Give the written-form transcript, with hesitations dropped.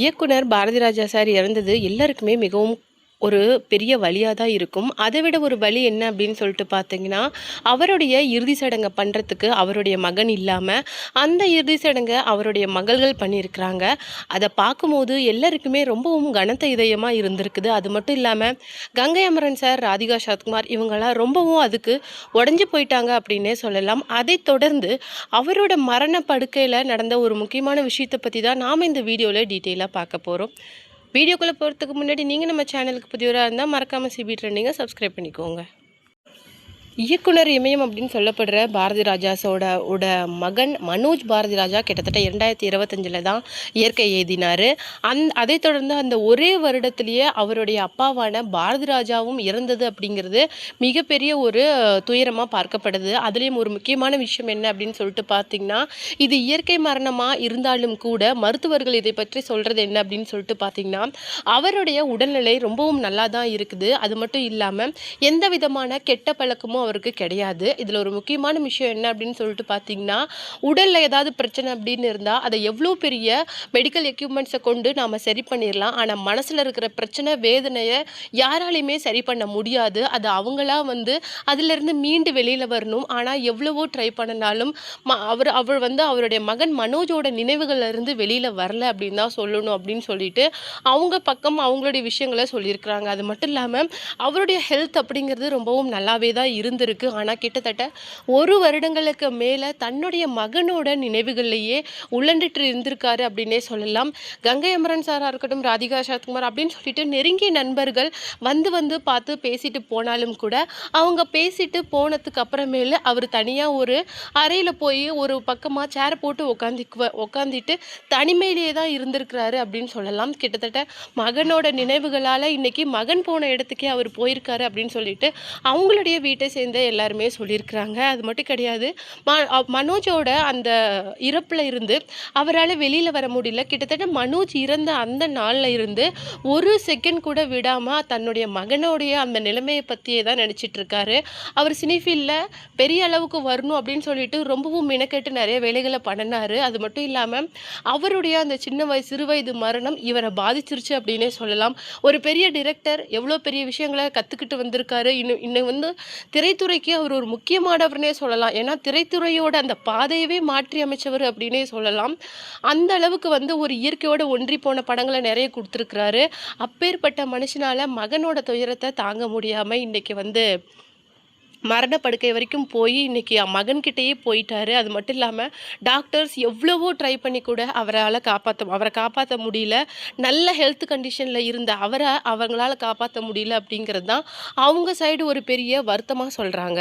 இயக்குனர் பாரதிராஜா சார் இறந்தது எல்லாருக்குமே மிகவும் ஒரு பெரிய வலியா தான் இருக்கும். அதை விட ஒரு வலி என்ன அப்படின்னு சொல்லிட்டு பார்த்தீங்கன்னா, அவருடைய இறுதி சடங்கை பண்ணுறதுக்கு அவருடைய மகன் இல்லாம, அந்த இறுதி சடங்கை அவருடைய மகள்கள் பண்ணியிருக்கிறாங்க. அத பார்க்கும்போது எல்லாருக்குமே ரொம்பவும் கனத்த இதயமா இருந்திருக்குது. அது மட்டும் இல்லாம, கங்கை அமரன் சார், ராதிகா சரத்குமார் இவங்கலாம் ரொம்பவும் அதுக்கு உடைஞ்சு போயிட்டாங்க அப்படின்னே சொல்லலாம். அதைத் தொடர்ந்து அவரோட மரண படுக்கையில நடந்த ஒரு முக்கியமான விஷயத்த பத்தி தான் நாம இந்த வீடியோல டீட்டெயிலா பார்க்க போறோம். வீடியோக்குள்ள போறதுக்கு முன்னாடி நீங்க நம்ம சேனலுக்கு புதியவரா இருந்தா மறக்காம சிபி ட்ரெண்டிங்க சப்ஸ்கிரைப் பண்ணிக்கோங்க. இயக்குனர் இமயம் அப்படின்னு சொல்லப்படுற பாரதி ராஜாஸோட மகன் மனோஜ் பாரதி ராஜா கிட்டத்தட்ட 2025 தான் இயற்கை எய்தினார். அதைத் தொடர்ந்து அந்த ஒரே வருடத்திலேயே அவருடைய அப்பாவான பாரதி ராஜாவும் இறந்தது அப்படிங்கிறது மிகப்பெரிய ஒரு துயரமாக பார்க்கப்படுது. அதுலேயும் ஒரு முக்கியமான விஷயம் என்ன அப்படின்னு சொல்லிட்டு பார்த்தீங்கன்னா, இது இயற்கை மரணமாக இருந்தாலும் கூட மருத்துவர்கள் இதை பற்றி சொல்கிறது என்ன அப்படின்னு சொல்லிட்டு பார்த்தீங்கன்னா, அவருடைய உடல்நிலை ரொம்பவும் நல்லா தான் இருக்குது. அது மட்டும் இல்லாமல் எந்த விதமான கெட்ட பழக்கமும் அவருக்கு கிடையாது. இதில் ஒரு முக்கியமான விஷயம் என்ன அப்படின்னு சொல்லிட்டு பார்த்தீங்கன்னா, உடலில் ஏதாவது பிரச்சனை அப்படின்னு இருந்தால் அதை எவ்வளோ பெரிய மெடிக்கல் எக்யூப்மெண்ட்ஸை கொண்டு நாம் சரி பண்ணிடலாம். ஆனால் மனசில் இருக்கிற பிரச்சனை வேதனையை யாராலையுமே சரி பண்ண முடியாது. அது அவங்களா அதிலிருந்து மீண்டு வெளியில் வரணும். ஆனால் எவ்வளவோ ட்ரை பண்ணினாலும் அவர் அவருடைய மகன் மனோஜோட நினைவுகள்ல இருந்து வெளியில் வரல அப்படின்னு தான் சொல்லணும் அப்படின்னு சொல்லிட்டு அவங்க பக்கம் அவங்களுடைய விஷயங்களை சொல்லியிருக்கிறாங்க. அது மட்டும் இல்லாமல் அவருடைய ஹெல்த் அப்படிங்கிறது ரொம்பவும் நல்லாவே தான் இருந்திருக்கு. ஆனால் கிட்டத்தட்ட 1 வருடங்களுக்கு மேலே தன்னுடைய மகனோட நினைவுகள்லையே உழண்டுட்டு இருந்திருக்காரு அப்படின்னே சொல்லலாம். கங்கை அமரன் சாராக இருக்கட்டும், ராதிகா சரத்குமார் அப்படின்னு சொல்லிட்டு நெருங்கிய நண்பர்கள் வந்து பார்த்து பேசிட்டு போனாலும் கூட அவங்க பேசிட்டு போனதுக்கு அப்புறமேல அவர் தனியாக ஒரு அறையில் போய் ஒரு பக்கமாக சேர் போட்டு உட்காந்துட்டு தனிமையிலேயே தான் இருந்திருக்கிறாரு அப்படின்னு சொல்லலாம். கிட்டத்தட்ட மகனோட நினைவுகளால் இன்னைக்கு மகன் போன இடத்துக்கே அவர் போயிருக்காரு அப்படின்னு சொல்லிட்டு அவங்களுடைய வீட்டை சேர்ந்த எல்லாருமே சொல்லியிருக்கிறாங்க. அது மட்டும் கிடையாது, மனோஜோட அந்த இறப்பில் இருந்து அவரால் வெளியில் வர முடியல. கிட்டத்தட்ட மனோஜ் இறந்த அந்த நாளில் இருந்து ஒரு செகண்ட் கூட விடாமல் தன்னுடைய மகனோடைய அந்த நிலைமையை பற்றியே தான் நினச்சிட்டு இருக்காரு. அவர் சினிஃபீல்டில் பெரிய அளவுக்கு வரணும் அப்படின்னு சொல்லிட்டு ரொம்பவும் மெனக்கெட்டு நிறைய வேலைகளை பண்ணினார். அது மட்டும் இல்லாமல் அவருடைய அந்த சிறு வயது மரணம் இவரை பாதிச்சிருச்சு அப்படின்னே சொல்லலாம். ஒரு பெரிய டிரெக்டர் எவ்வளோ பெரிய விஷயங்களை கற்றுக்கிட்டு வந்திருக்காரு. இன்னும் திரைத்துறைக்கு அவர் ஒரு முக்கியமானவர்னே சொல்லலாம். ஏன்னா திரைத்துறையோட அந்த பாதையவே மாற்றி அமைச்சவர் அப்படின்னே சொல்லலாம். அந்த அளவுக்கு ஒரு இயற்கையோட ஒன்றி போன படங்களை நிறைய கொடுத்துருக்கிறாரு. அப்பேற்பட்ட மனுஷனால மகனோட துயரத்தை தாங்க முடியாம இன்னைக்கு மரணப்படுக்கை வரைக்கும் போய் இன்னைக்கு மகன்கிட்டயே போயிட்டாரு. அது மட்டும் இல்லாமல் டாக்டர்ஸ் எவ்வளவோ ட்ரை பண்ணி கூட அவரை காப்பாற்ற முடியல. நல்ல ஹெல்த் கண்டிஷனில் இருந்த அவங்களால காப்பாற்ற முடியல அப்படிங்கிறது தான் அவங்க சைடு ஒரு பெரிய வருத்தமாக சொல்கிறாங்க.